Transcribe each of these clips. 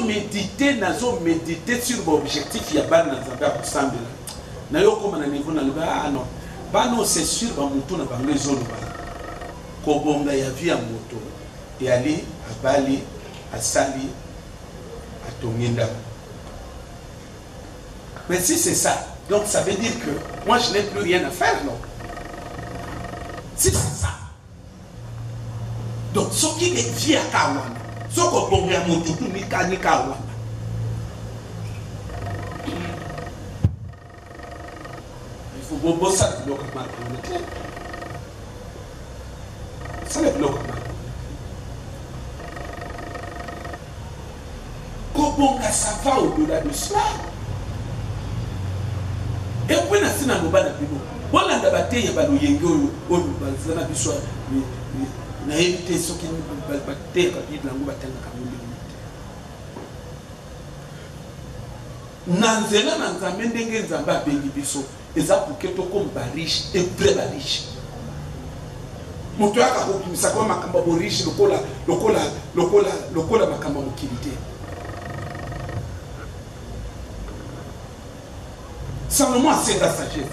méditer sur l'objectif, il y a pas de ensemble. Na yo comme na niveau na le ah non. Ba non c'est sûr ba mutu na bango zolo ba. Ko bonga ya via moto. Et aller à Bali, à Sali, à Tongenda. Mais si c'est ça, donc ça veut dire que moi je n'ai plus rien à faire, non? Si c'est ça. Donc ce qui est via Kawana, ce qu'on bonga ya moto tout ni Kawana. Il faut bosser ça le bloc maintenant. Ça le bloc maintenant. Comment ça va au-delà de cela? Et puis na sina ngobana bino. Wala ndabate ya balo yengo o bazana biswa na éviter ce qui nous batte ka bibla ngo batanga kamuli. Nanzela nanzambe ndenge nzamba bengi biso. Eza pour to comme bariche et très bariche. Moto aka kokimisa kwa makamba boriche lokola makamba mokilité. Simplement c'est la sagesse.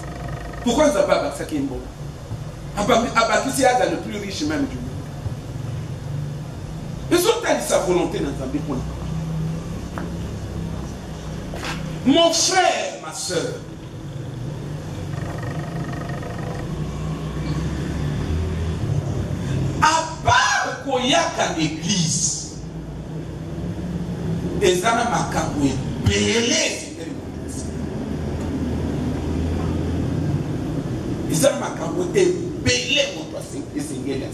Pourquoi ça va ça qui est bon? Abakisi est le plus riche même du monde. Ils ont dit sa volonté dans un but. Mon frère, ma soeur, à part qu'il y a qu'à l'église, les gens m'ont belé. Ils ont belé mon Seigneur.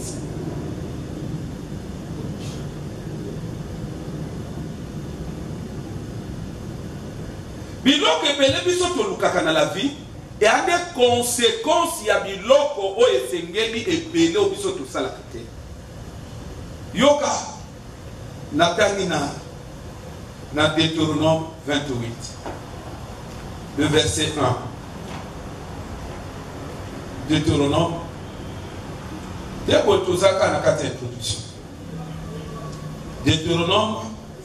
Biloko belé biso tolukaka na la vie et a des conséquences ya biloko o esengeli et belé o biso to sala kate. Yoka natangi na Deutéronome 28 le verset 1. Deutéronome Deutéronome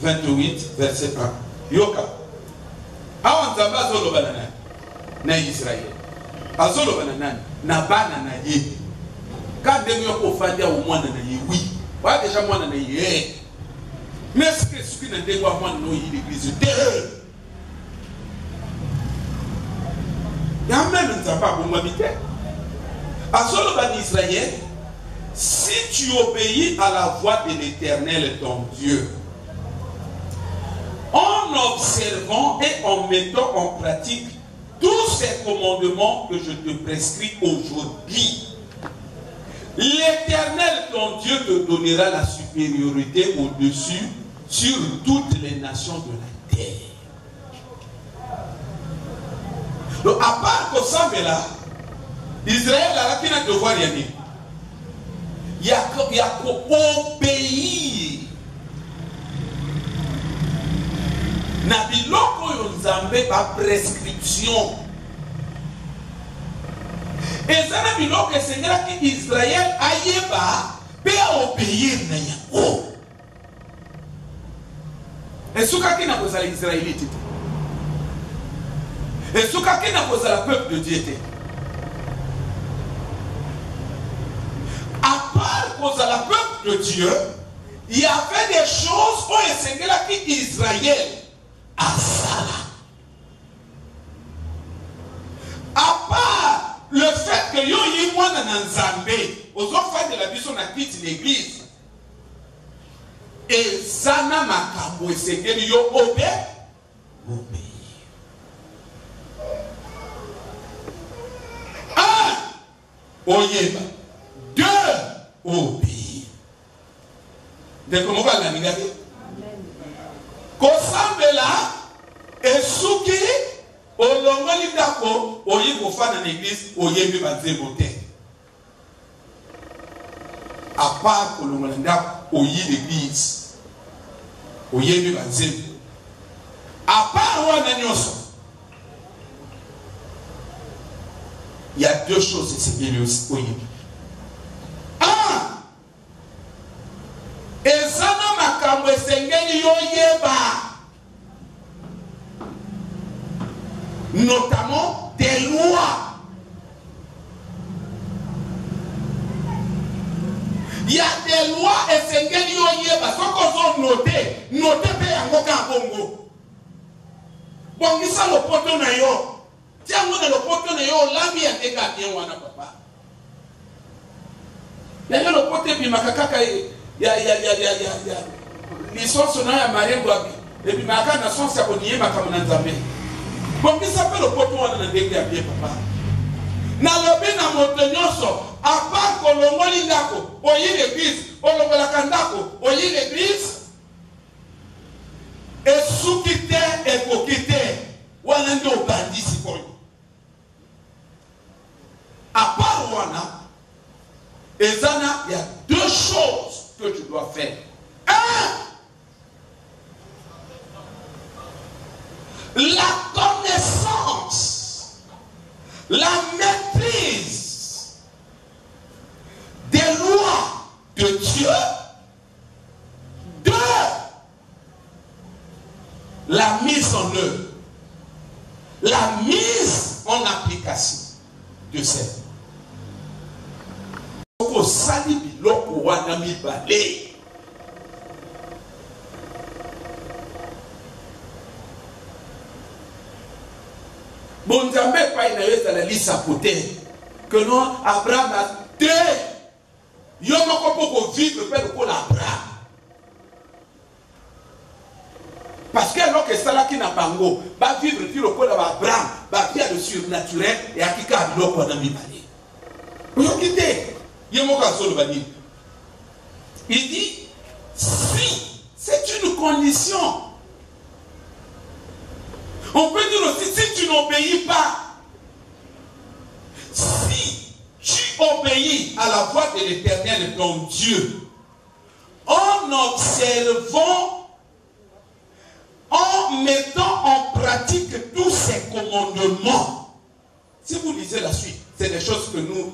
28 verset 1. Yoka awa nzamba azoloba na Israël azoloba na nani na bana na ye ka ndenge yoko fandia o mwana na ye oui wa déjà mwana na ye mais est-ce que suki na ndenge wa mwana no yi l'église de ya même nzamba bo mwabite azoloba ni Israël si tu obéis à la voix de l'Éternel ton Dieu en observant et en mettant en pratique tous ces commandements que je te prescris aujourd'hui, l'Éternel ton Dieu te donnera la supériorité au-dessus sur toutes les nations de la terre. Donc à part que ça, Israël a la devoir y aller. Il y a qu'obéir. Na biloko yo nzambe ba prescription. Et ça na biloko esengela ki Israël ayeba pe obéir na yango. Esuka kina kozala Israélite. Esuka kina kozala peuple de Dieu. À part kozala peuple de Dieu, il y avait des choses pour esengela ki Israël. À part le fait que yo yi mwana na nzambe aux enfants de la vision na quitte l'église et sana makambo esengeli yo obéir. Un, oyeba. Deux, obéir. De comment va la nigade? Kosambela esuki olongoli ndako oyi kofana na église oyebi banzembo te. À part kolongola ndako oyi l'église oyebi banzembo. À part wana nyonso, il y a deux choses qui se viennent oyebi. Un, ezana makambo esengeli yoyeba. notamment des lois. Il y a des lois et c'est que nous avons noté pour Bongo. Bon, il ça le poteau na yo. Tiens, on a le poteau na yo, la vie est bien wana papa. Il y a le poteau puis makaka il y a l'histoire sonna ya Marie Boabi. Et puis makaka na son sabonier makamana nzambe. Bon, il s'appelle le poteau wana na ndenge ya bien papa. Na lobi na moto nyonso à part kolongoli ndako oyi l'église olongolaka ndako oyi l'église esuki te ekoki te wana nde obandisi koyo. À part wana ezana, il y a deux choses que tu dois faire. La connaissance, la maîtrise des lois de Dieu. Deux, la mise en œuvre, la mise en application de ces. Bon, jamais pas une la liste à côté. Que non, Abraham a deux. Il y a encore vivre pour l'Abraham. Parce que alors que ça là qui n'a pas ngo, va vivre sur le col d'Abraham, va vivre le surnaturel et à qui a l'eau qu'on a mis balé. Vous quittez. Il y a mon cas sur le banni. Il dit, si c'est une condition. On peut dire aussi, si tu n'obéis pas, si tu obéis à la voix de l'Éternel, ton Dieu, en observant, en mettant en pratique tous ces commandements. Si vous lisez la suite, c'est des choses que nous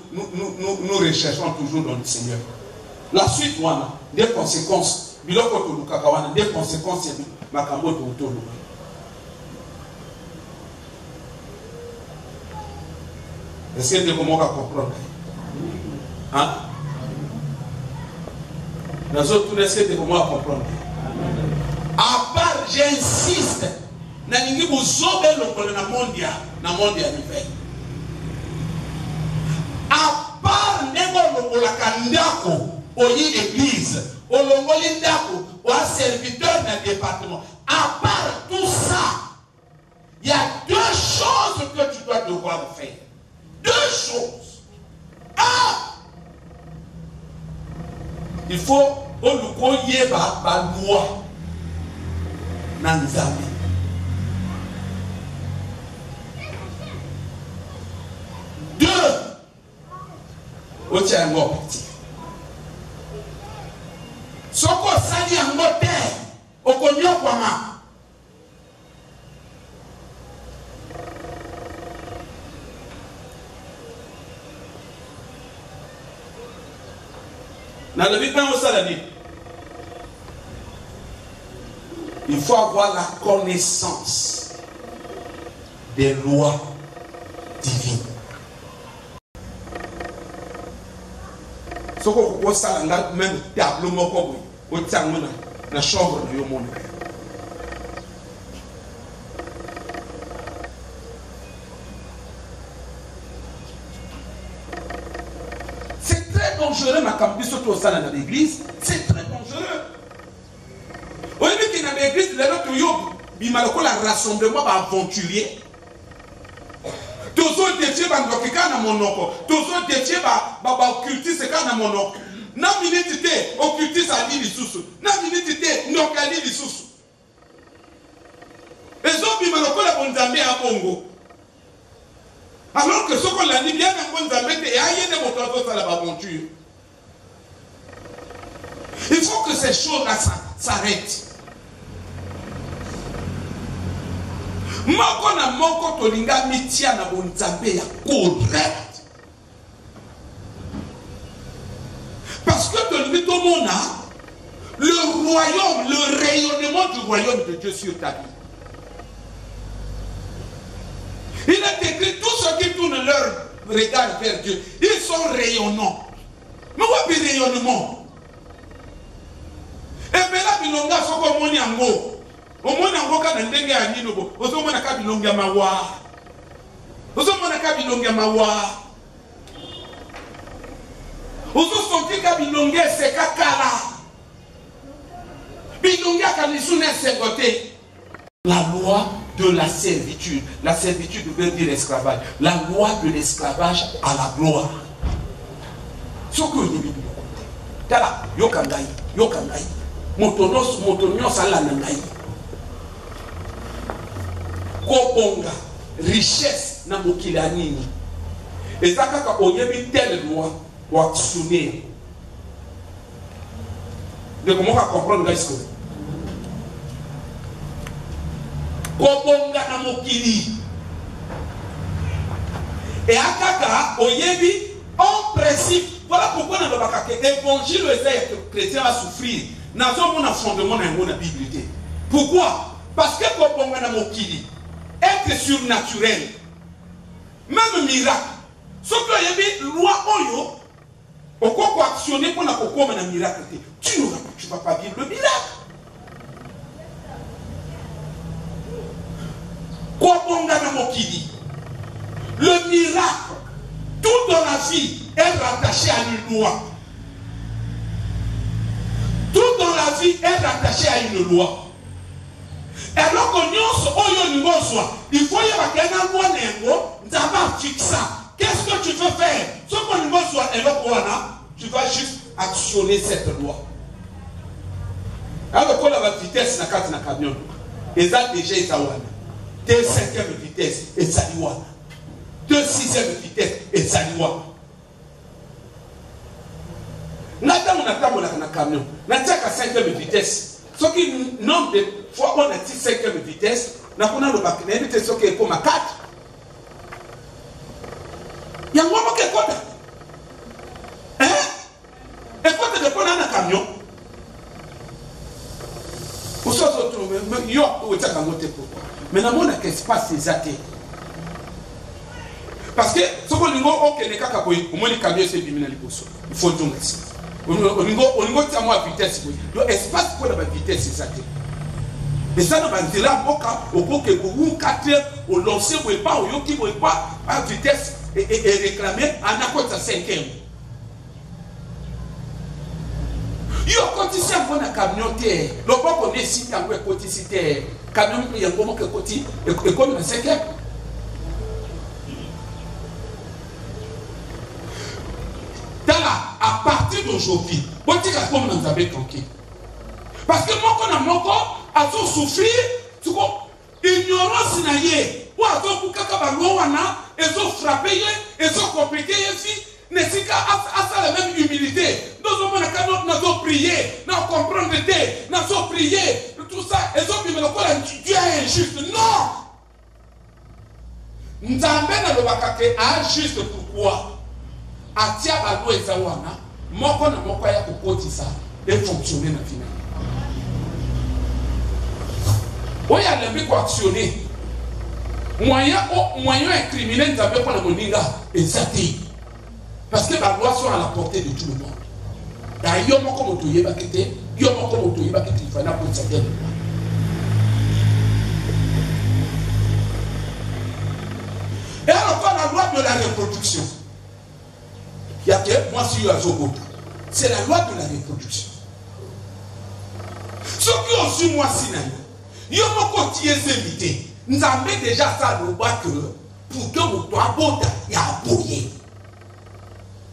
recherchons toujours dans le Seigneur. La suite, des conséquences, des conséquences, est-ce que vous pouvez comprendre? Hein? Nous autres, est-ce que vous pouvez comprendre? À part, j'insiste, nalingi buzobe lokolo na mondia l'hiver. À part nego lokola kandako oyi église, olongoli ndako o serviteur na département. À part tout ça, il y a deux choses que tu dois devoir faire. Deux choses. Un, il faut olukoye ba loi. Nanzami. Deux, au tiango petit. Soko sali angote, okonyo kwama. Dans le vivant au saladi. Il faut avoir la connaissance des lois divines. Ce qu'on peut faire, même tableau moko au tiamona na chambre de monde. C'est très dangereux ma campus surtout au sein de l'église, c'est très dangereux. Au lieu qu'il y a une église, il y a un rassemblement aventurier. Tous les défiés, tous les défiés, occultistes, na minute occultiste a dit lisusu, na minute ndoka a dit lisusu. Et ça, il m'a bonzambe à Bongo. Alors que ce qu'on a dit bien à bonzambe, il y a un moteur à l'aventure. Il faut que ces choses-là s'arrêtent. Moko na moko tolinga mitia na bonzambe ya correct. Parce que tolinga tout monde le royaume, le rayonnement du royaume de Dieu sur ta vie. Il est écrit, tous ceux qui tournent leur regard vers Dieu, ils sont rayonnants. Mais où est le rayonnement? Et bien là, il y a ce qu'on a dit. Au moins, on a dit que nous avons dit que nous la loi de la servitude. La servitude veut dire esclavage. La loi de l'esclavage à la gloire. Ce que vous dites, yokangai, yokangai, motonos ala nangai. Kobonga, richesse na mokili anini. Ezaka oyebi telle loi ou actionner. De comment comprendre ce que Kobonga na mokili. Et akaka oyebi en principe. Voilà pourquoi dans l'évangile les chrétiens va souffrir. Nous avons un fondement dans la Bible. Pourquoi? Parce que Kobonga na mokili être surnaturel. Même miracle. Ce que y a loi oyo, au quoi actionner pour la coco un miracle. Tu ne vas pas vivre le miracle. Kobonga na mokili. Le miracle, tout dans la vie est rattaché à une loi. Tout dans la vie est rattaché à une loi. Et alors il faut y avoir un loi fixe. Qu'est-ce que tu veux faire? Ce qu'on soit tu vas juste actionner cette loi. Alors quand la vitesse na carte na camion, et ça déjà est à 2 5e vitesse et ça y est. 2 6e vitesse et ça y est. Nata on a camion, nata à 5e vitesse. Ce qui nombre de fois on a dit 5e vitesse, n'a pas le bac, n'a pas ce qui est comme à 4. Il y a un moment qui est quoi? Hein? Et quoi te dépend d'un camion? Pour ça, il y a un peu mais dans mon espace, c'est zaté. Parce que ce qu'on dit, ok, les caca, au moins les camions, c'est bien il faut donc ici. On a moins vitesse. L'espace pour la vitesse, c'est ça. Mais ça, on va dire là, au cas où 4 heures, au lancer, ou pas, au yoki, ou pas, à vitesse, et réclamer, en accord à 5 heures. Yo, quand tu sais, on a camion, le pas qu'on est ici, on a côté, c'était camion, il y a un moment que côté, et comme dans 5 heures. À partir d'aujourd'hui, on dit comme nous avons tranquille. Parce que moi, quand on a souffrir, ignorance naïe, ou à tout ils ont frappé, ils ont compliqué, ils ont la même humilité. Nous avons prié, nous avons compris, nous avons prié, tout ça, ils ont dit, mais Dieu est injuste. Non! Nous avons injuste pourquoi? Atia balo ezawana moko na moko ya kokotisa et fonctionner na final. Oya lembi ko actionner moyen criminel nzambe pour la moninga ezati parce que la loi sont à la portée de tout le monde. Da yo moko moto yeba kete yo moko moto yeba kete fana ko tsate. Et alors la loi de la reproduction. Il y a que moi si c'est la loi de la reproduction. Ceux qui ont su moi si il y a beaucoup qui est invité. Nous avons déjà ça le bas que pour que vous soyez beau, il y a aboyé.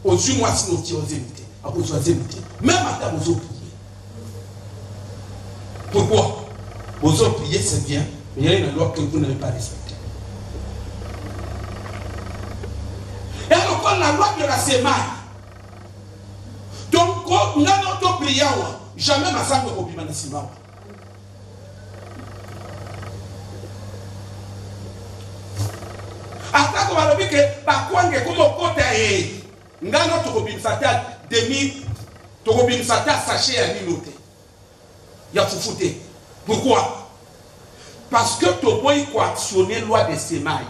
Au-dessus moi si nous avons invité, à vous invité. Même à vous prier. Pourquoi? Vous prier c'est bien, mais il y a une loi que vous n'avez pas respectée. Et alors, quand la loi de la semaine, donc, quand nous avons prié, jamais ma sangle au bimana sima. Après qu'on va le dire que, par quoi, comme au côté, nous avons bimsata demi, bimsata sachet à l'inoté. Il y a pourquoi? Parce que tu peux actionner la loi de semaine.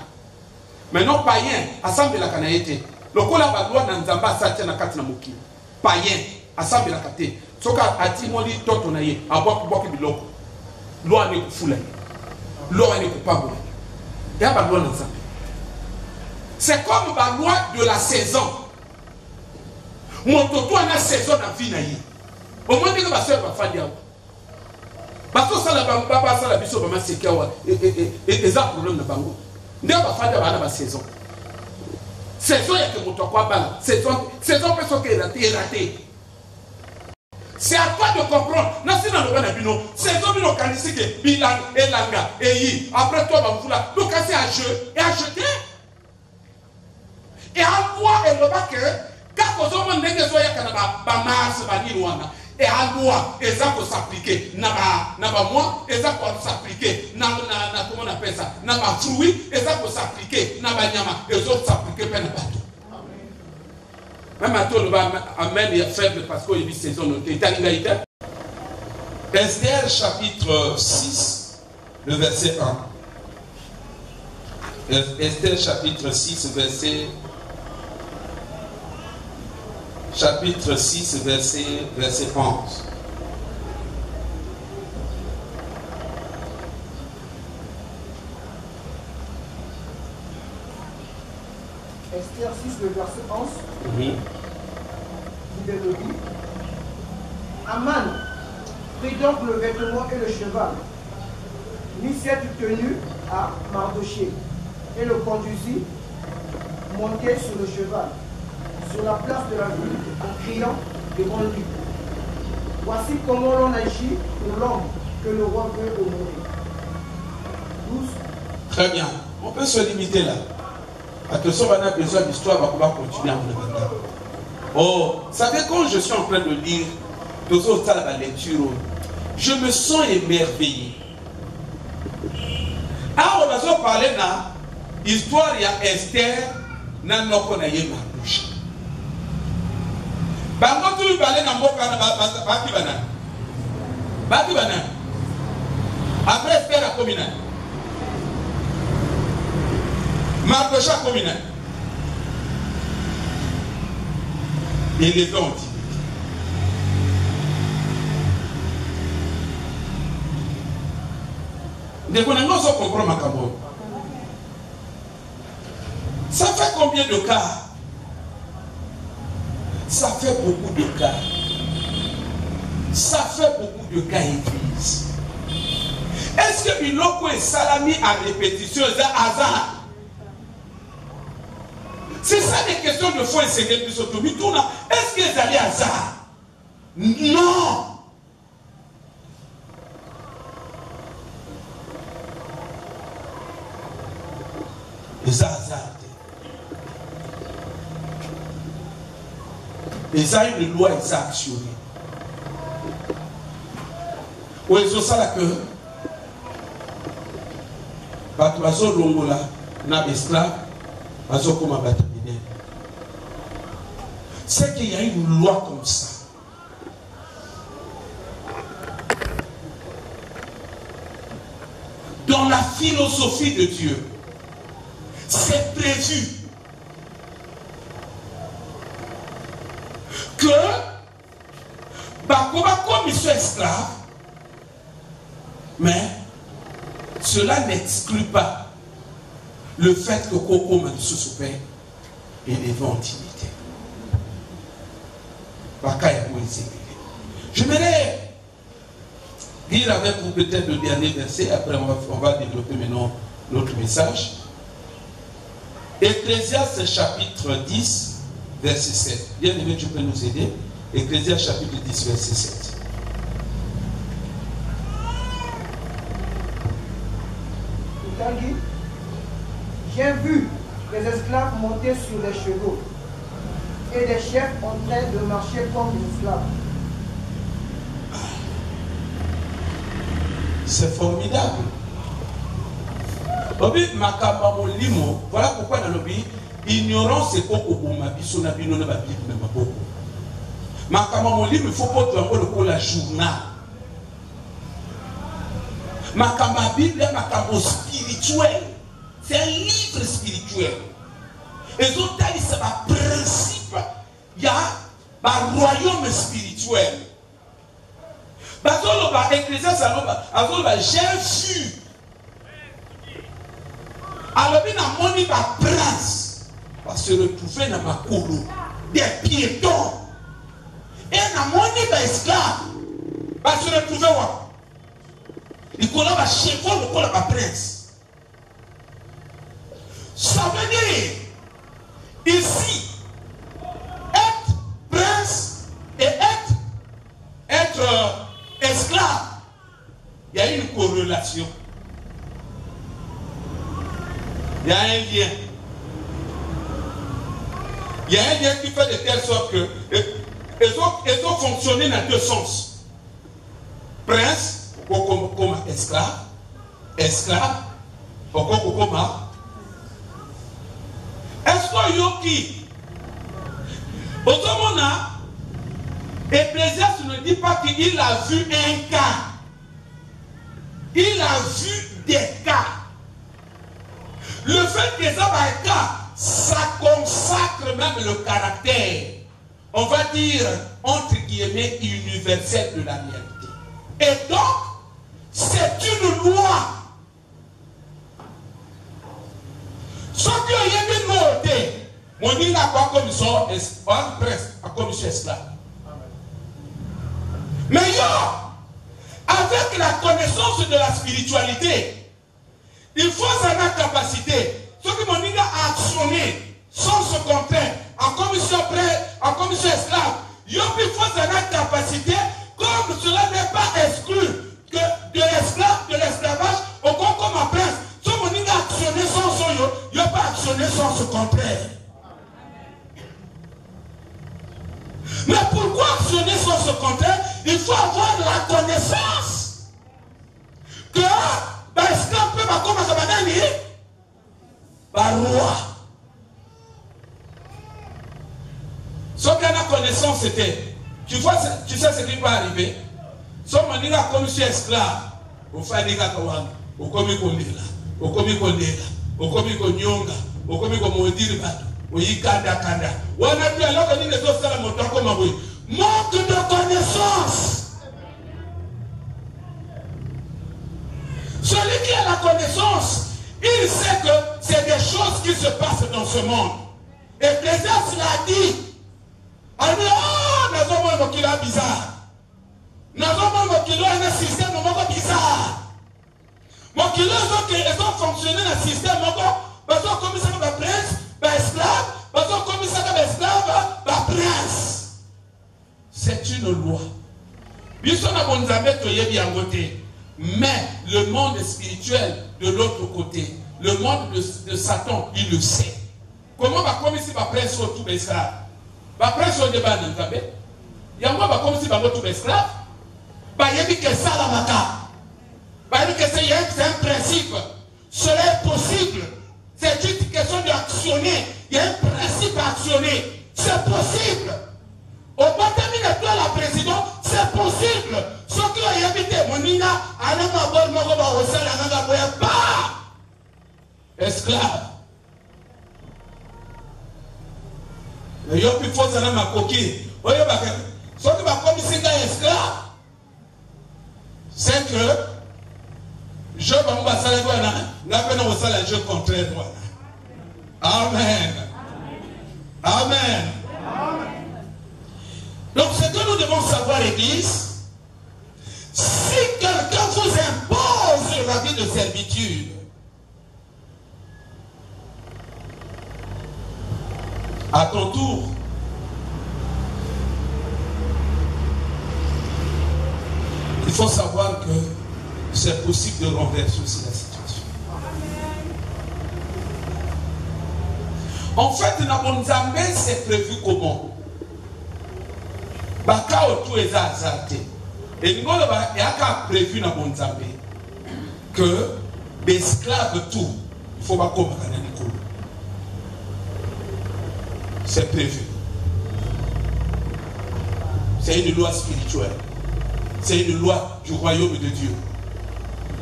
Maintenant, païen, assemble la canayete. Le coup là, la loi n'anzamba satia na kati na moki. Païen, assemble la kate. Soka ati moli toto na ye, aboki boki biloko. Loi ne kufula ye. Loi ne kupabo. Il y a pas de loi n'anzamba. C'est comme la loi de la saison. Mon toto a une saison dans la vie na ye. Au moins que ma soeur va faire diable. Parce que ça, la papa, ça, la biso, maman, c'est qu'il y a un problème de bango. N'est pas faire de la saison. Saison, il y a que mon quoi bala. Saison, personne qui est raté. C'est à toi de comprendre. Non, c'est dans le bon abino. Saison, il y a un canisi qui est bilan, elanga, eyi. Après toi, va vous là. Donc, c'est à jeu. Et à jeter. Et à voir, et le bac, quand vous avez un négociation, il y a un mars, et à loi, et ça peut s'appliquer. N'a pas moi, et ça peut s'appliquer. Comment on appelle ça? N'a pas fruit, et ça peut s'appliquer. N'a pas nyama, et ça peut s'appliquer. Même à tout le bas, amen, il est faible parce qu'il y a une saison notée. Esther chapitre 6, le verset 1. Esther chapitre 6, verset 11. Esther 6, le verset 11. Il dit, Aman prit donc le vêtement et le cheval, mit cette tenue à Mardochée et le conduisit, monté sur le cheval, sur la place de la ville, en criant devant lui. Voici comment l'on agit pour l'homme que le roi veut honorer. 12. Très bien. On peut se limiter là. Parce que si on a besoin d'histoire, on va continuer à vous demander. Oh, vous savez, quand je suis en train de lire la lecture, je me sens émerveillé. Alors, on va parler de l'histoire de Esther, dans notre pays. Bango tu balé na mboka na baki banana. Baki banana. Après Esther a combiné. Mardocha a combiné. Et les dons. Des connaissances on comprend ma cambone. Ça fait combien de cas? Ça fait beaucoup de cas. Ça fait beaucoup de cas, église. Est-ce que Biloko et Salami à répétition, c'est hasard? C'est ça des questions de foi et secret de Sotomitouna. Est-ce qu'ils allaient hasard? Non. Les hasard. Et ça, une loi est actionnée. Où ils ont ça là que Batuazo Longola n'a esclave, Bazo comme Batamine. C'est qu'il y a une loi comme ça. Dans la philosophie de Dieu, c'est prévu que Bakoba comme ils sont esclaves, mais cela n'exclut pas le fait que Koko Mansou Soupé est devant intimité. J'aimerais lire avec vous peut-être le dernier verset, après on va développer maintenant notre message. Ecclésiaste chapitre 10, verset 7. Bien aimé, tu peux nous aider. Ecclésiaste chapitre 10, verset 7. J'ai vu les esclaves monter sur les chevaux et les chefs en train de marcher comme des esclaves. C'est formidable. Voilà pourquoi dans le pays, ignorance c'est quoi au bon mabiso na bino na babible na maboko. Makamba limo il faut pas te la journal. Makamba Bible est makamba spirituel. c'est un livre spirituel. Et donc, c'est un principe. Il y a un royaume spirituel. J'ai vu. Alors, il y a un prince va se retrouver dans ma colo, des piétons. Et un esclave va se retrouver où? Il va chef le prince. Ça veut dire, ici, être prince et être esclave, il y a une corrélation. Il y a un lien. Il y a un lien qui fait de telle sorte que ils ont fonctionné dans deux sens. Prince, comme esclave, esclave, comme est-ce que Yoki, Otomona, Ecclésiaste ne dit pas qu'il a vu un cas. Il a vu des cas. Le fait que ça va être cas, ça consacre même le caractère, on va dire, entre guillemets, universel de la réalité. Et donc, c'est une loi. Ce qui est noté, mon dit n'a pas commission presse à commission esclave. Mais avec la connaissance de la spiritualité, il faut avoir la capacité. Ce que mon dit a actionné sans se contraindre en commission esclave, il faut avoir la capacité, comme cela n'est pas exclu que de l'esclavage, au comme un prince. Ce que mon dit a actionné sans son il n'y a pas actionné sans se contraire. Mais pourquoi actionner sans se contraire? Il faut avoir la connaissance que l'esclave peut pas commencer à dire par roi. Ce qu'on a connaissance, c'était, tu sais ce qui va arriver. Si on dit que comme je suis esclave, on fait des gars au commis qu'on est là, au commis qu'on est là, au commis qu'on yonga, au commis qu'on me dit le bateau, au yikanda kanda. On a pu alors qu'on dit les autres ça la montagne comme un bruit. Manque de connaissance. Celui qui a la connaissance, il sait que c'est des choses qui se passent dans ce monde. Et Ecclésiaste l'a dit. On dit, oh, nous avons un kilo bizarre. Nous avons un kilo un système bizarre. Mon kilo, ils ont fonctionné dans le système. Parce qu'on comme ça comme prince, esclave, parce qu'on comme ça comme esclave, prince. C'est une loi. Mais le monde spirituel de l'autre côté, le monde de Satan, il le sait. Comment va comme si prince soit tout esclave? Prince soit débat dans le tabé. Il y a moi comme si tout esclave. Il y a que ça la maca. Il y a un principe. Cela est possible. C'est une question d'actionner. Il y a un principe à actionner. C'est possible. Au bâtiment de la présidente, c'est possible. Ce qui a habité, mon nina, esclave. Il y a plus fort dans ma coquille. Ce qui va comme si esclave, c'est que je vais me passer le jeu contraire. Amen. Amen. Donc ce que nous devons savoir, Église, si quelqu'un vous impose la vie de servitude, à ton tour, il faut savoir que c'est possible de renverser aussi la situation. En fait, Nabonzambe, c'est prévu comment? Bakao tout est azarté. Et nous avons prévu dans Bonzambe que l'esclave tout, il faut pas comme c'est prévu. C'est une loi spirituelle. C'est une loi du royaume de Dieu.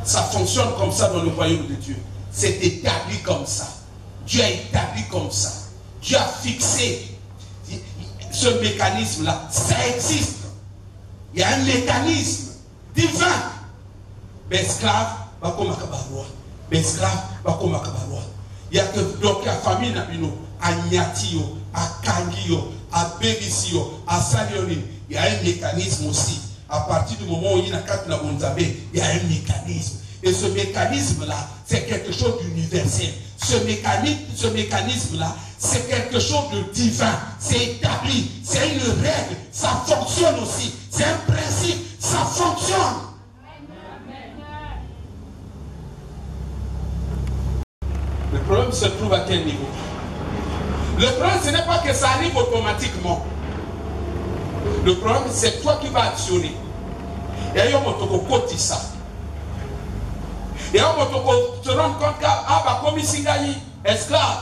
Ça fonctionne comme ça dans le royaume de Dieu. c'est établi comme ça. Dieu a établi comme ça. Dieu a fixé ce mécanisme-là. Ça existe. Il y a un mécanisme divin. L'esclave va comme un cabarois. L'esclave va comme un cabarois. Il y a que donc la famille Nabino, à Nyatio, à Kangio, à Bérisio, à Salioni. Il y a un mécanisme aussi. À partir du moment où il y a un mécanisme. Et ce mécanisme-là, c'est quelque chose d'universel. Ce mécanisme-là, c'est quelque chose de divin. C'est établi. C'est une règle. Ça fonctionne aussi. C'est un principe. Ça fonctionne. Le problème se trouve à quel niveau? Le problème, ce n'est pas que ça arrive automatiquement. Le problème, c'est toi qui vas actionner. Et il y a un côté ça. Et on se rend compte qu'à comme ici, esclave.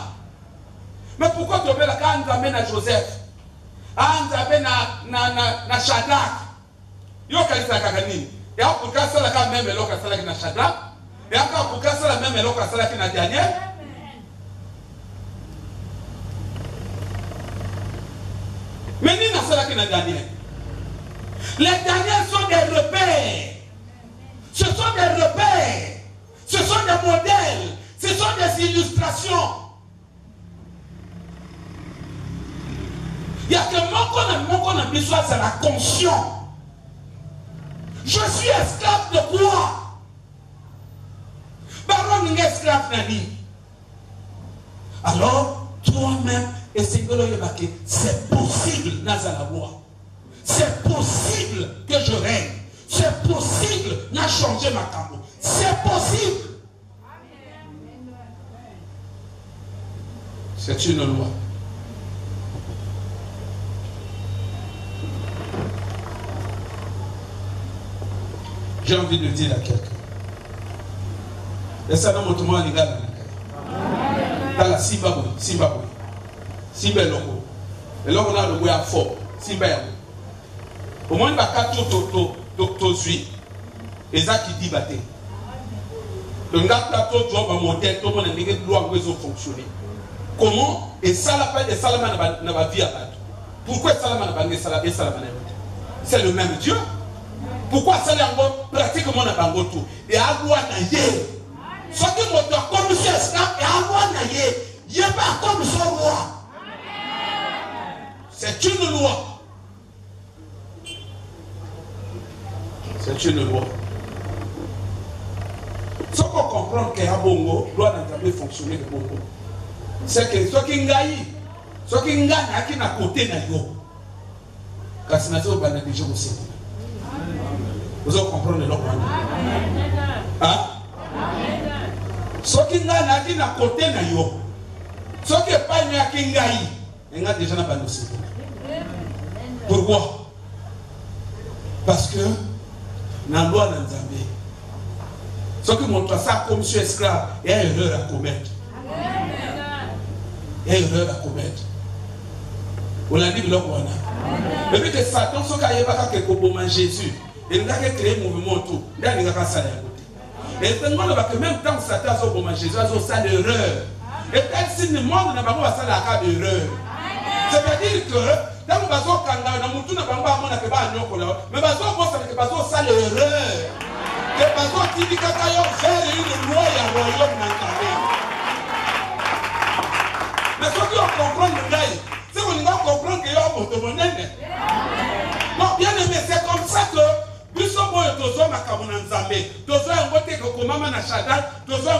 Mais pourquoi tu veux la quand amène à Joseph? On amène à Shadrach. Il y a quelqu'un qui a gagné. Et on peut casser la quand même l'eau qui a Shadrach. Et on peut casser la même l'eau qui a Daniel. Mais ni dans cela qui a Daniel. Les Daniels sont des repères. Ce sont des repères. Ce sont des modèles. Ce sont des illustrations. Il y a que mon qu'on a besoin, c'est la conscience. Je suis esclave de quoi? Baron n'est esclave Nani. Alors, toi-même, c'est possible, Nazalawa. C'est possible que je règne. C'est possible de changer ma cambo. C'est possible. C'est une loi. J'ai envie de dire à quelqu'un. Et ça, dans mon tournoi, les gars, dans la Zimbabwe. Simba est loco. Et là, on a le bois fort. Simba est au moins, il va suivre. Et ça qui dit bâté. Le gars plateau doit monter, tout le monde a loi fonctionner. Comment? Et ça l'appelle et Salama n'a pas vie à battre. Pourquoi Salama n'a pas vie à battre? C'est le même Dieu. Pourquoi Salama pratiquement n'a pas tout? Et à loi n'a yé. Soit que mon doigt comme monsieur esclave et à loi n'a yé. Il n'y a pas comme son roi. C'est une loi. C'est une loi. Ce qu'on comprend qu'il y a bongo, doit d'entrer fonctionner de bongo. C'est que ce qui ngaï, ce qui ngaï n'a qu'un côté n'a yo. Quand c'est notre banane déjà aussi. Vous comprenez le loi? Hein? Ce qui ngaï n'a qu'un côté n'a yo. Ce qui n'est pas n'a qu'un ngaï, il y a déjà pas de aussi. Pourquoi? Parce que dans la loi d'Anzambé, ce qui montre ça comme sur esclave, il y a une erreur à commettre. Il y a une erreur à commettre. On a dit que l'homme a. Depuis que Satan, ce qu'il y a que Jésus, il a créé un mouvement tout. Il y a un ça à côté. Et seulement que même temps Satan a fait Jésus, a fait ça l'erreur. Et peut-être si le monde n'a pas fait ça l'erreur. C'est-à-dire que dans le bateau Kanga, dans le monde n'a pas fait ça, mais le bateau ça l'erreur. Le bateau qui dit qu'il y a une loi et un royaume dans le mais ceux qui comprennent le gars, c'est qu'on va comprendre qu'il y a un motomonène. Non, bien aimé, c'est comme ça que Bisobo et Tozo Makamunanzambe, Tozo et Mote Komama na Shadrach, Tozo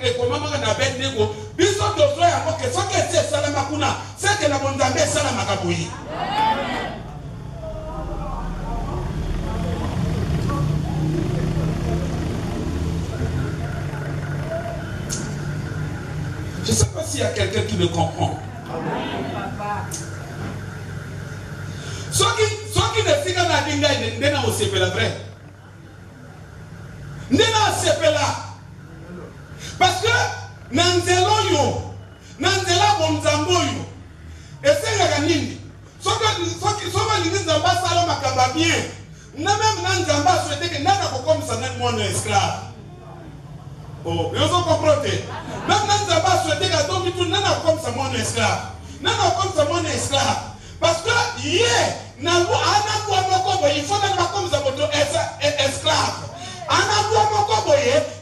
et Komama na Abednego, Biso Tozo et Moke, ce qui est Salamakuna, c'est que la Bonzambe est Salamakaboui. Je ne sais pas s'il y a quelqu'un qui me comprend. Ceux qui ne sigent pas la dinga, ils ne sont pas la vraie. Ils ne sont pas là. Parce que, Nanzelo yo, Nanzela bonzambo yo, et c'est la ganine. Ceux qui sont pas l'Église d'en bas, ça m'a bien. N'a même Nanzamba souhaité que n'a pas comme ça, n'a pas esclave. Oh, vous comprenez? Maintenant, nous avons souhaité que nous sommes comme ça, mon esclave. Nous sommes comme ça, mon esclave. Parce que, hier, il faut que nous comme ça, esclave.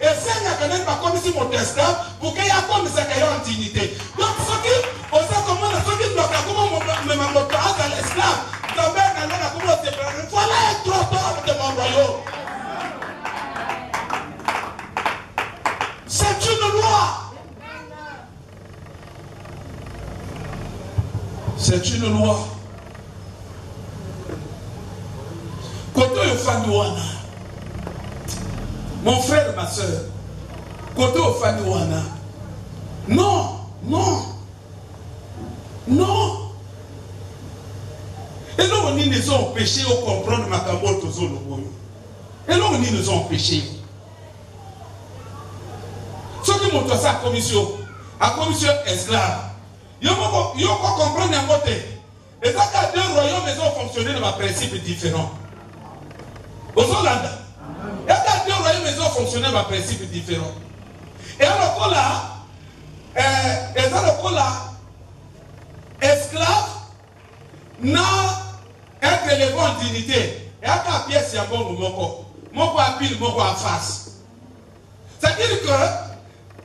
Et c'est pas comme si mon esclave, pour qu'il y ait comme ça, qu'il y ait une dignité. Donc, ce qui, on sait comment l'esclave, voilà un trottoir de mon royaume. C'est une loi. C'est une loi. Koto Yofanduana. Mon frère, ma soeur. Koto Yofanduana. Non, non. Non. Et là, on nous ont empêché de comprendre ma camotte aux zones. Et là, on nous ont empêché. Ce qui montre ça à la commission esclave. Ils vont comprendre un côté. Et ça, quand deux royaumes ont fonctionné dans un principe différent. Aux Hollandais. Et quand deux royaumes ont fonctionné dans un principe différent. Et alors là, esclave n'a être élevé en dignité. Et à ta pièce, il y a bon moko à pile, moko à face. C'est-à-dire que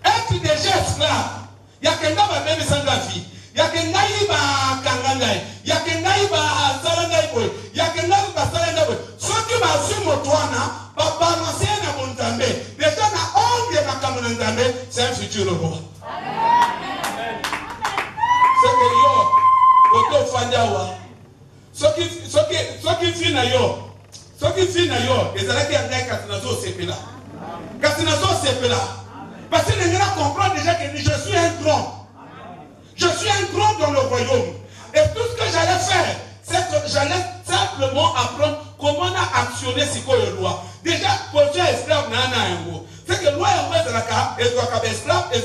être déjà esclave, il y a quelqu'un qui va même sans la vie. Il y a quelqu'un qui va kangangai. Il y a quelqu'un qui va salangai boy. Il y a quelqu'un qui va salangai boy. Ceux qui va suivre mon toana, va balancer dans mon tamé. Déjà, na ongle de ma camonandame, c'est un futur roi. C'est que yo, koto fanyawa. Ceux qui finissent yo, ils allaient dire que Katinazo Sepela. Katinazo Sepela. Parce que les gens comprennent déjà que je suis un grand. Je suis un grand dans le royaume. Et tout ce que j'allais faire, c'est que j'allais simplement apprendre comment on a actionné ce qu'on est loi. Déjà, pour être esclave, c'est que loi est esclave et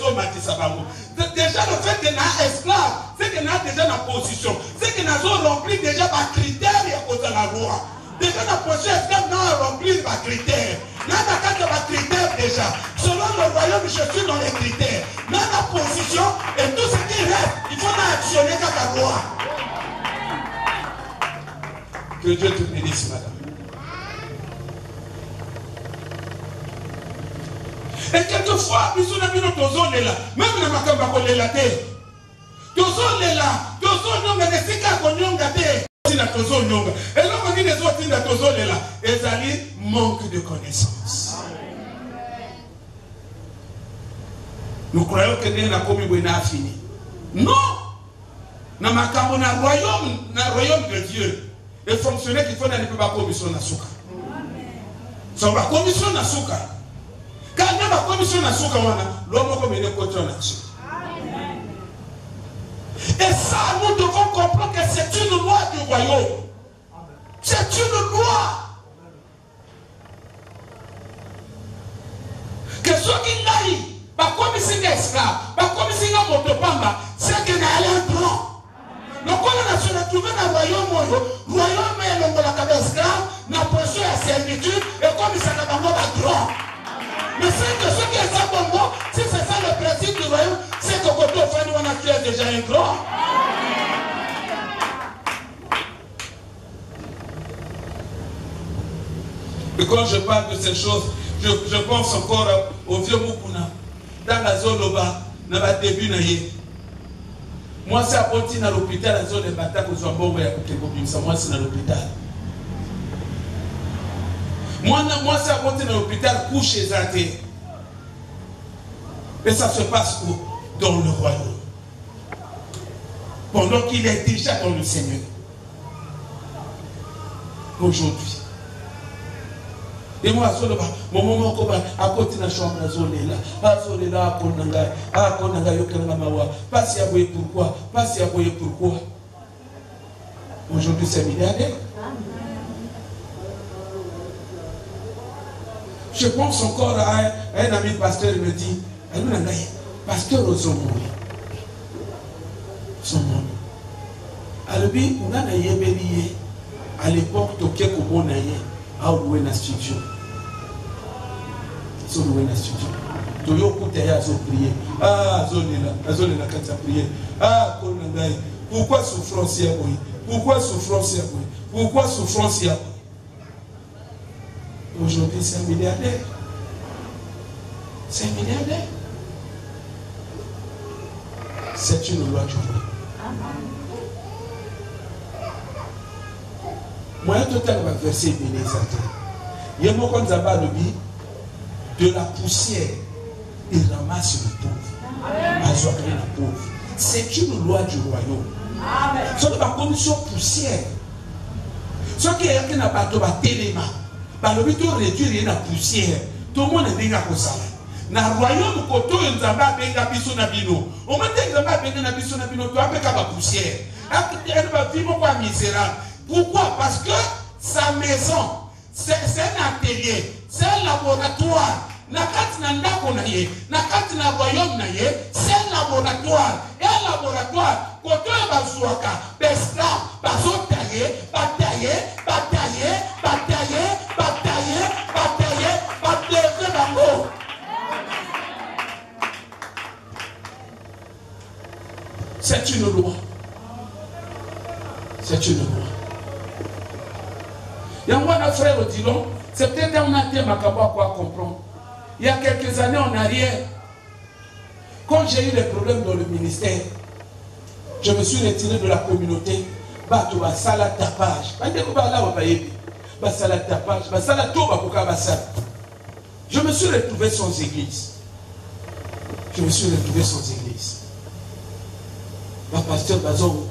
déjà, le fait que nous esclave, c'est que nous avons déjà la position. C'est que nous avons rempli déjà les critères à cause de la loi. Déjà, la position esclave, nous avons rempli les critères. Nous avons les critères déjà. Selon le royaume, je suis dans les critères. Nous avons la position et tout ce qui reste, il faut actionner comme la loi. Que Dieu te bénisse, madame. Et quelquefois, nous sommes dans nos zones là, même dans ma campagne, nous sommes là. Nous sommes là, nous sommes là, nous sommes là. Et là, on dit les autres, nous sommes là. Et ça dit, manque de connaissances. Nous croyons que nous avons fini. Non! Dans ma campagne, dans le royaume de Dieu, les fonctionnaires qui font dans les pas commission d'Asuka. Ça va commission d'Asuka. Quand il y a la commission d'Asuka, l'homme comme il est contre l'action. Et ça, nous devons comprendre que c'est une loi du royaume. C'est une loi. Que ceux qui n'aillent pas comme si des esclaves, pas comme si des motopamba, c'est qu'il y a un plan. Donc, on a trouvé dans le royaume, est le esclave, n'a pas su la servitude, et comme il s'en a pas grand. Mais c'est que ce qui est ça pour moi, si c'est ça le principe du royaume, c'est que quand on fait nous, on a tué déjà un grand. Et quand je parle de ces choses, je pense encore au vieux Mukuna. Dans la zone là-bas, dans le début, moi, c'est à partir de l'hôpital, la zone de Batak, où je suis bon, moi, c'est dans l'hôpital. Moi, c'est à partir de l'hôpital, couché Zate. Et ça se passe où? Dans le royaume. Pendant qu'il est déjà dans le Seigneur. Aujourd'hui. Et moi, mon moment, à côté de la chambre, à pourquoi? Pourquoi? Aujourd'hui, c'est milliardaire. Je pense encore à un ami pasteur, il me dit, pasteur Ozomori. À l'époque, Toké Kobonaye a loué la studio. Ils ont loué la studio. Toyo Koutaya a prié. Ah, Zonina, quand tu as prié. Ah, Konangai. Pourquoi souffrance y a boy? Pourquoi souffrance y a boy? Pourquoi souffrance y a boy? Aujourd'hui, c'est un milliardaire. C'est un milliardaire. C'est une loi du roi. Moi, total va verser béni exactement. Il y a beaucoup de la poussière, il ramasse le pauvre. C'est une loi du royaume. Ce n'est pas une commission poussière. Ce qui est n'a pas de téléma. Par le but de réduire la poussière, tout le monde est bien comme ça. Dans le royaume, quand on a benga biso na bino, on m'a dit que on a benga na biso na bino, tu as benga la poussière. Elle va vivre comme misérable. Pourquoi? Parce que sa maison, c'est un atelier, c'est un laboratoire. Nakati na ndako na ye, nakati na royaume na ye, c'est un laboratoire. Et un laboratoire, quand on va zouaka, bestra, bazo tailler, batailler, d'amour. C'est une loi. C'est une loi. Il y a un frère au Dilon, c'est peut-être un thème à quoi comprendre. Il y a quelques années en arrière, quand j'ai eu des problèmes dans le ministère, je me suis retiré de la communauté. Je me suis retrouvé sans église. Pasteur Bazon,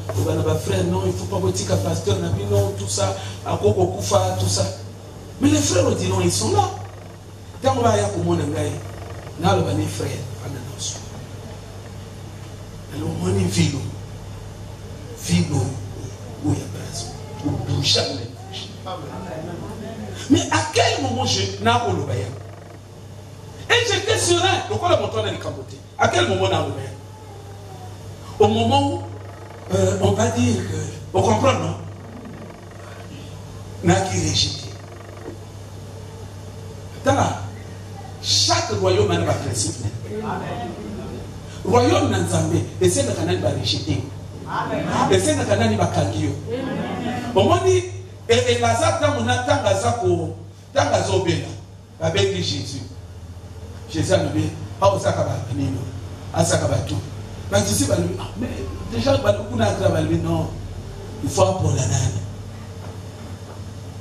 frère, non, il ne faut pas voter qu'un pasteur, non, tout ça, à Koko Koufa, tout ça. Mais les frères ont dit non, ils sont là. Quand on va y aller pour mon ami, on a les frères, alors on est vilo, où il y a personne, où bouge jamais. Mais à quel moment je n'ai pas le bayan? Et j'étais serein. Donc on a montré dans les cambotés. À quel moment on a le bayan? Au moment où on va dire que, on comprend, non? N'a qui rejeté. Chaque royaume a un principe. Royaume n'a Zambé, et c'est le canal qui va rejeter. Et c'est le canal qui va kangio. Au moment où, et Lazare, tant avec Jésus. Jésus a dit, ah, ça va venir, ah, ça va tout. Mais déjà, non, il faut apprendre la nane.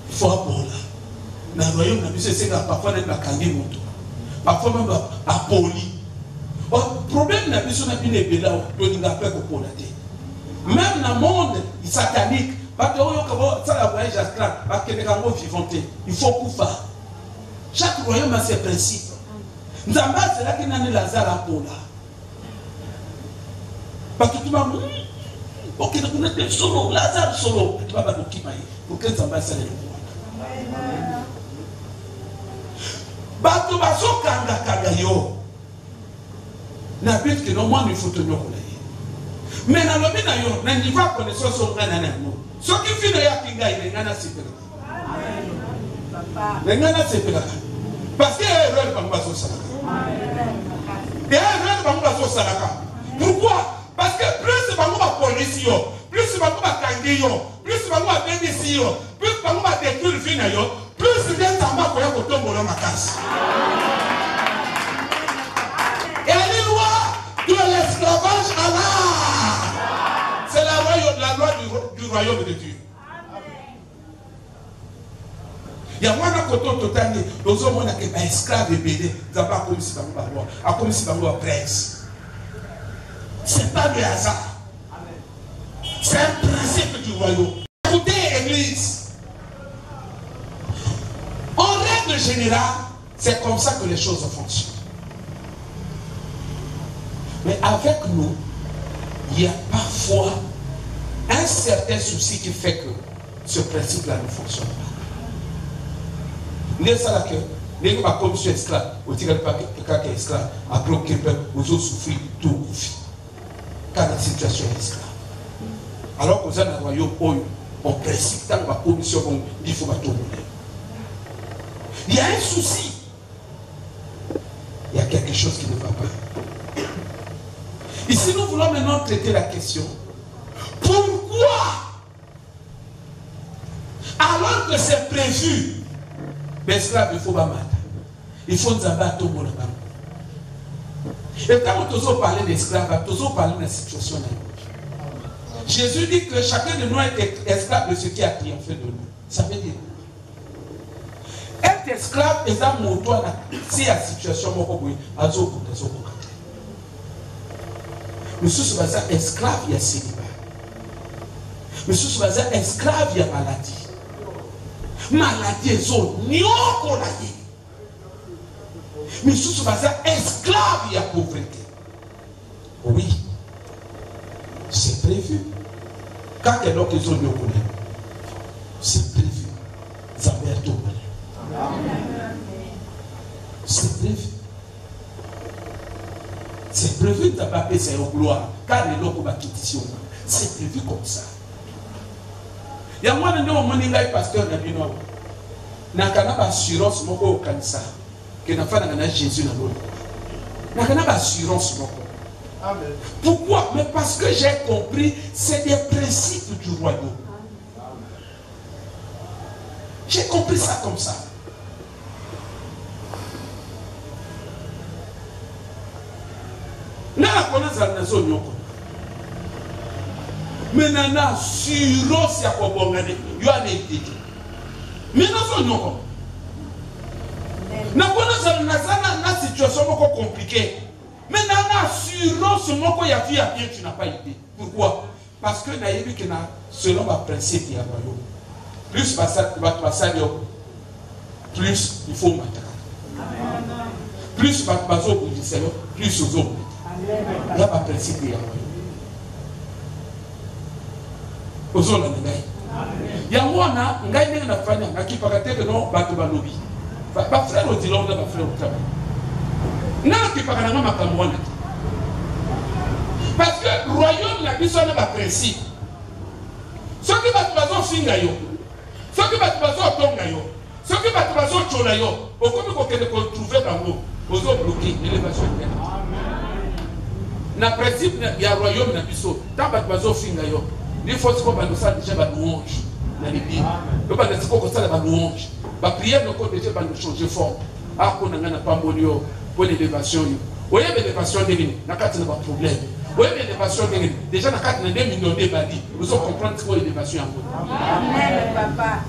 Il faut apprendre la. Dans le royaume, c'est que parfois, on a kangé moto. Parfois, même à poli. Le problème, c'est que on a même dans le monde satanique, il faut couper. Chaque royaume a ses principes. Nous avons là qui n'a Lazare à Pola. Parce que tu m'as dit, ok, nous avons solo, Lazare solo. Tu vas pas nous quitter pour que ça va s'aller. Bato baso kanga yo. Na but que non moins il faut tenir au mais dans le mina yo, na niveau connaissance au ngana no. Ce qui fait ya kinga il ngana sepela. Le ngana sepela. Parce que erreur ba mbaso salaka. Erreur ba mbaso salaka. Pourquoi? Parce que plus ba mba police yo, plus ba mba kangi yo, plus ba mba BDC yo, plus ba mba détruire fina yo, plus de tamba ko ya ko tombolo makasi. Et les lois de l'esclavage à l'art. C'est la loi du royaume de Dieu. Il y a moins de coton total, nous avons un esclave et bédé, nous avons comme si nous avons presse. Ce n'est pas de hasard. C'est un principe du royaume. Écoutez, Église. En règle générale, c'est comme ça que les choses fonctionnent. Mais avec nous, il y a parfois un certain souci qui fait que ce principe-là ne fonctionne pas. N'est-ce pas que les gens comme sur esclave, au tigre pas que esclave, après qu'ils peuvent vous souffrir tout quand la situation est esclave. Alors que vous avez un royaume où on principe dans la commission, il faut tout le monde. Il y a un souci. il y a quelque chose qui ne va pas. Ici, nous voulons maintenant traiter la question. Pourquoi, alors que c'est prévu, l'esclave, il faut pas mal. Il faut nous avoir tout le monde. Et quand nous parlons d'esclave, nous parlons de la situation. Jésus dit que chacun de nous est esclave de ce qui a triomphé de nous. Ça veut dire être esclave est un mot si la situation est nous sommes esclaves, il y a célibat. Nous sommes esclaves, il y a maladie. Maladie est zone. Nous sommes esclaves, il y a pauvreté. Oui, c'est prévu. Quand il y a d'autres zones, c'est prévu. C'est prévu. C'est prévu de taper ses gloire. Car les locaux va quitter ici. C'est prévu comme ça. Il y a moi un pasteur Nabino. N'a pas assurance au cancer. Que n'a pas Jésus dans l'autre. N'a pas assurance. Pourquoi? Mais parce que j'ai compris, c'est des principes du royaume. J'ai compris ça comme ça. Mais nana assurance ya kobongane yo anetiki mais nazo nyoko na kona na situation moko compliquée mais nana assurance moko ya vie à bien tu n'as pas idée. Pourquoi? Parce que nayebi que na selon ma principe ya royaume plus passer plus il faut mataka plus bazo boudiseyo plus aux hommes. Il y a pas de principe. Il y a moi, il y a une famille qui parle de non, Batubalobi. Pas frère au dilon, pas frère au travail. Non, qui parle de ma camoine. Parce que le royaume n'a pas de principe. Ce qui va te passer au fingayo, ce qui va te passer au tongayo, ce qui va te passer au cholayo, au comme que vous trouvez dans l'eau, aux autres bloqués, l'élévation de l'air. Na principe il y a royaume na biso tant ba bazo finga yo il faut que ba nous déjà ba louange na libi le ba ndiko ko sala ba louange ba prière no ko déjà ba nous changer forme a ko na ngana pamboli yo pour l'élévation yo oye l'élévation de ni na kati na ba problème oye l'élévation de ni déjà na kati na 2 millions de badi vous allez comprendre ce que l'élévation yango. Amen papa.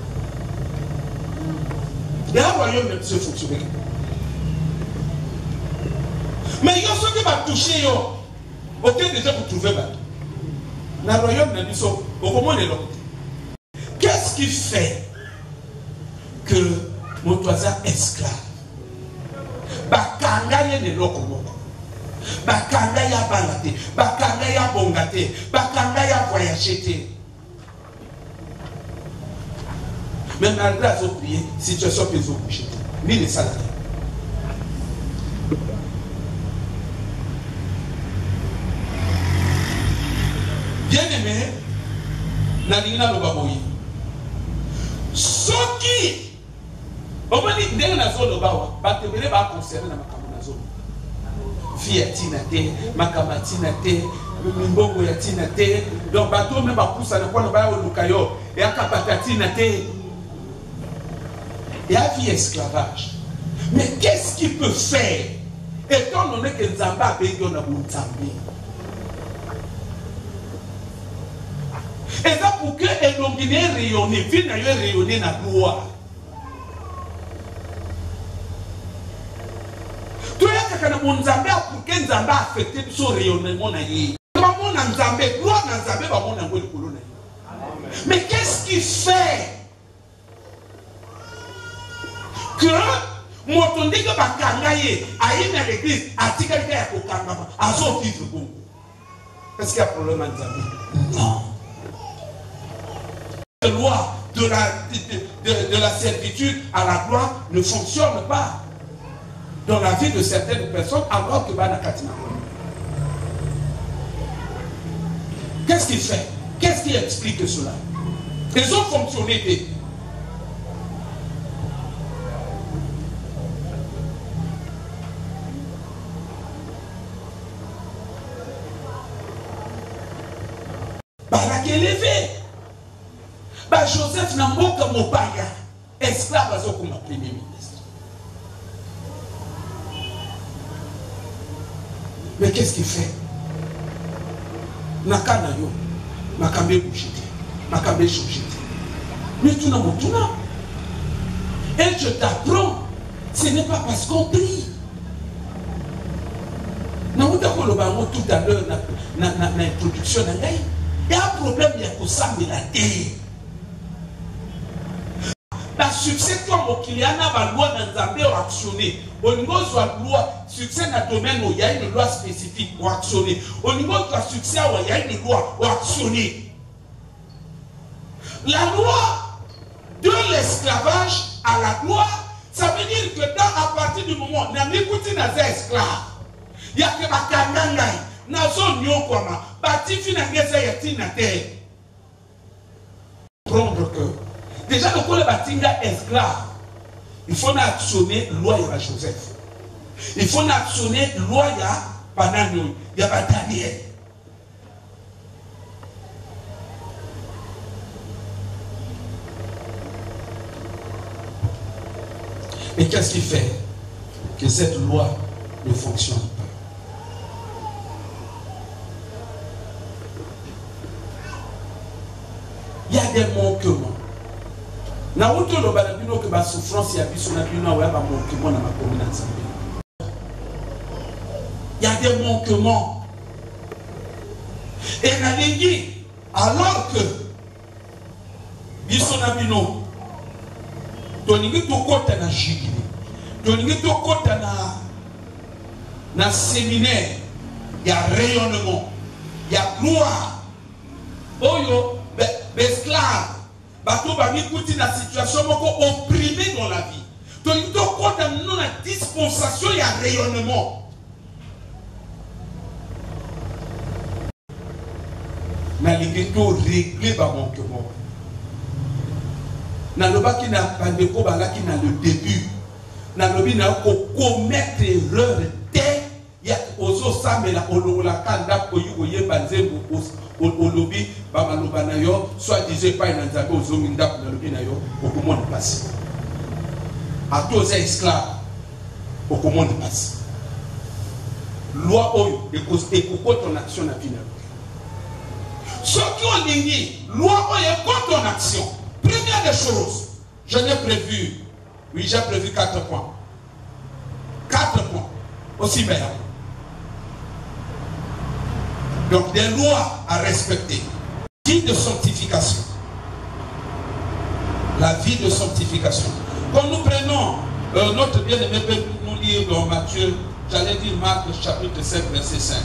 Il y a royaume na biso fonctionner mais yo ce qui va toucher yo. Ok, déjà vous trouvez bateau. Dans le royaume de Bissau, au moment de l'autre. Qu'est-ce qui fait que mon toisa esclave? Bakanga ya de lokomoko. Bakanga ya balate. Bakanga ya bongate. Bakanga ya voyager. Mais malgré la prière, situation peut vous bouger. Ni les salariés. Bien aimé, Nadina Lobaboyi. Soki, on va dire que dans la zone Lobawa, Batemele va concerner la Makamazone. Fiatinate, Makamatinate, Mimbongo Yatinate, donc bateau même à pousser à la pointe de Lukayo, et à Kapatatinate. Et à vie esclavage. Mais qu'est-ce qu'il peut faire? Étant donné que Nzamba a payé dans Nzambi. Et ça pour que l'Église rayonne, ville n'a rayonné dans la gloire. Tout le monde qui a Nzambe pour que Nzambe affecte son rayonnement. Mais qu'est-ce qui fait que mon dit que Bakangaye a une à l'église, a dit qu'il y a un Kangama, a son vivre bon. Est-ce qu'il y a un problème à Nzambe? Non. La loi de la servitude à la gloire ne fonctionne pas dans la vie de certaines personnes alors que Banakatina. Qu'est-ce qu'il fait? Qu'est-ce qui explique cela? Ils ont fonctionné. balaki élevé. Bah Joseph na mboka mobaya, esclave azokoma premier ministre. Mais qu'est-ce qu'il fait? Nakana yo, makambe bougé, makambe changé. Mais tout n'a pas tout n'a. Et je t'apprends, ce n'est pas parce qu'on prie. Tout à l'heure, dans l'introduction, il y a un problème, il y a que ça, mais la terre. La succès comme au Kiliana va loi dans Zambé ou actionner. Au niveau de la loi, succès dans le domaine où il y a une loi spécifique ou actionner. Au niveau de la succès où il y a une loi ou actionner. La loi de l'esclavage à la loi, ça veut dire que à partir du moment où on a écouté des esclaves, il y a que ma kangangai, nazo nyokoma, bati finangeza yati na terre. Prendre que déjà le coup de batinga esclave, il faut actionner loi ya Joseph. Il faut actionner loi ya Banano, ya Daniel. Et qu'est-ce qui fait que cette loi ne fonctionne pas? Il y a des manquements. Na uto lo balabino que ba souffrance ya biso na bino wa ba manquement na makomi na Nzambe. Il y a des manquements. Et na lingi alors que biso na bino tolingi to kota na jigili. Tolingi to kota na séminaire, il y a rayonnement, il y a gloire. Oyo esclave, bateau va m'écouter la situation opprimée dans la vie. Donc, il doit dans la dispensation, il y a rayonnement. Mais il faut régler par manquement. Dans le bas qui n'a pas de problème, qui n'a le début, dans le bas qui commettre erreur, il y a ozo samela olola kanda koyugoye banzembo olobi bamaloba na yo soit disait pas na nzambe ozo minda na lobi na yo okomona passe à tous les esclaves okomona passe loi oyo ekoko ton action na bina ce qui ont ligné loi oyo ekoko ton action. Première des choses, je n'ai prévu, oui j'ai prévu 4 points. 4 points aussi bien. Donc des lois à respecter. Vie de sanctification. La vie de sanctification. Quand nous prenons notre bien-aimé peuple, nous lire dans Matthieu, j'allais dire Marc chapitre 5 verset 5.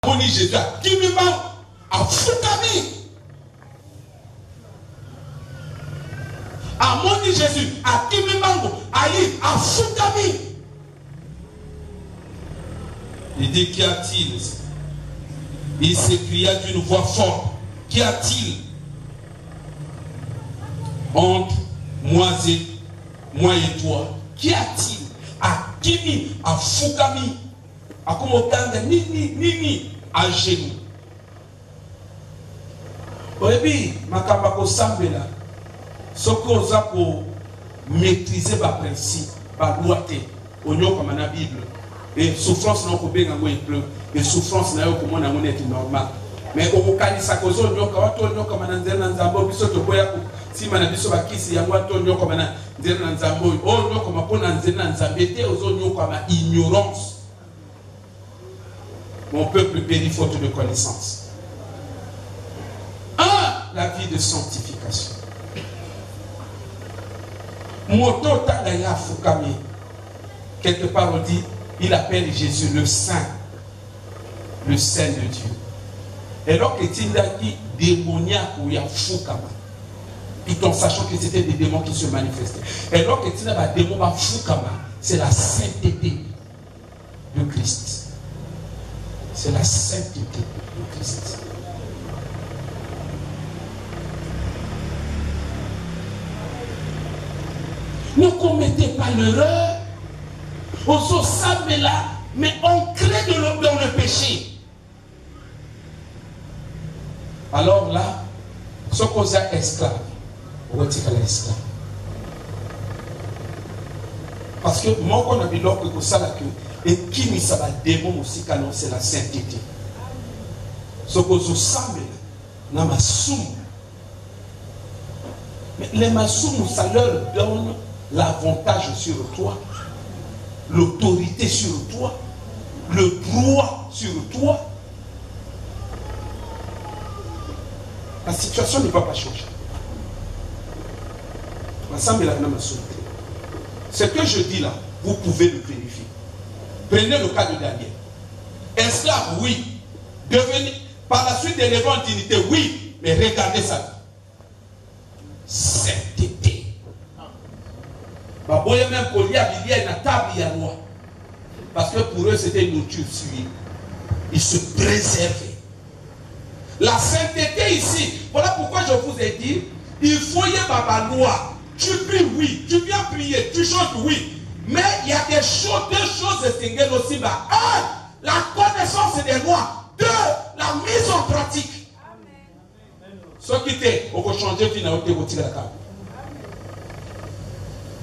On dit Jésus, qui me manque à Foukami. À mon dit Jésus, à qui me manque à Foukami. Il dit, qu'y a-t-il? Il s'écria d'une voix forte, qu'y a-t-il entre moi et toi? Qu'y a-t-il? À Kimi, à Foukami, à Komokanda, ni, à genoux. Oui, Makabako Sambela, ce qu'on a pour maîtriser les principes, les lois, comme dans la Bible. Et souffrance n'a pas bien et souffrance n'a pas être normal. Mais au Mokani Sakozo, nous avons comme un Nzambo, si on a dit que nous avons comme un Nzambo, nous comme un Nzambo, comme ignorance. Mon peuple périt faute de connaissance. La vie de sanctification. Moto Tagaya Fukami, quelque part on dit, il appelle Jésus le Saint de Dieu. Et donc, il a dit démoniaque ou Fukama, tout en sachant que c'était des démons qui se manifestaient. Et donc, il a dit démon Fukama, c'est la sainteté de Christ. C'est la sainteté de Christ. Ne commettez pas l'erreur. Aux savez là, mais on crée de l'eau dans le péché. À Alors là, ce qu'on a esclave, on va dire esclave. Parce que moi, quand on a vu l'ordre que ça, et qui n'y ça va démon aussi, c'est la sainteté. Ce que vous semble, dans ma somme. Mais les masoum, ça leur donne l'avantage sur toi, l'autorité sur toi, le droit sur toi. La situation ne va pas changer. Ce que je dis là, vous pouvez le vérifier. Prenez le cas de Daniel. Esclave, oui. Devenir, par la suite élevé en dignité, oui. Mais regardez ça. Sainteté. Baboye même pour lui habiller une table, il y a roi. Parce que pour eux, c'était une nourriture suivie. Ils se préservaient. La sainteté ici, voilà pourquoi je vous ai dit, il faut y avoir ma loi. Tu pries, oui. Tu viens prier, tu chantes, oui. Mais il y a des choses, deux choses distinguées aussi. Un, la connaissance des lois. Deux, la mise en pratique. Ce qui était, on va changer finalement, on va tirer la table.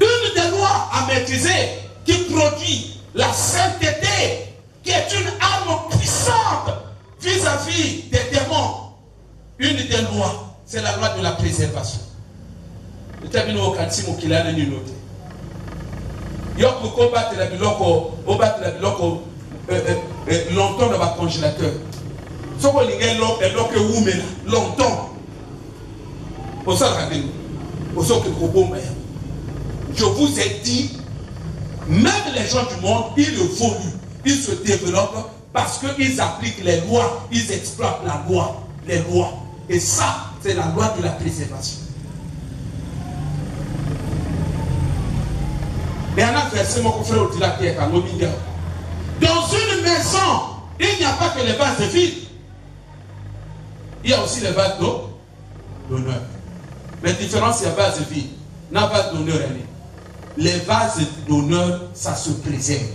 Une des lois à maîtriser qui produit la sainteté, qui est une arme puissante vis-à-vis des démons. Une des lois, c'est la loi de la préservation. Le termine au cantique qu'il a une autre. Il y a pour combattre la biloko, longtemps dans le congélateur. Ce qu'on dit, longtemps. Je vous ai dit, même les gens du monde, ils évoluent, ils se développent parce qu'ils appliquent les lois, ils exploitent la loi, les lois. Et ça, c'est la loi de la préservation. Et un verset, mon frère, dans une maison, il n'y a pas que les vases vides. Il y a aussi les vases d'honneur. Mais différence, il y a vase vide. Il y a vase d'honneur. Les vases d'honneur, ça se préserve.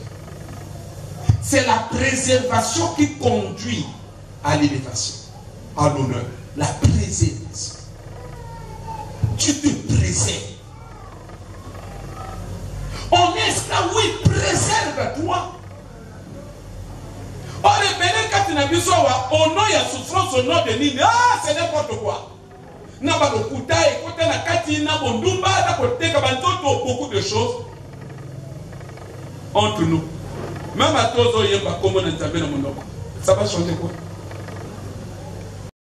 C'est la préservation qui conduit à l'élévation, à l'honneur. La préservation. Tu te préserves. On est esclave, oui, préserve-toi. On est béni quand tu n'as vu ça, au nom, il y a souffrance, au nom de Nini. Ah, c'est n'importe quoi. N'a beaucoup de choses entre nous. Même à tous, ça va changer quoi?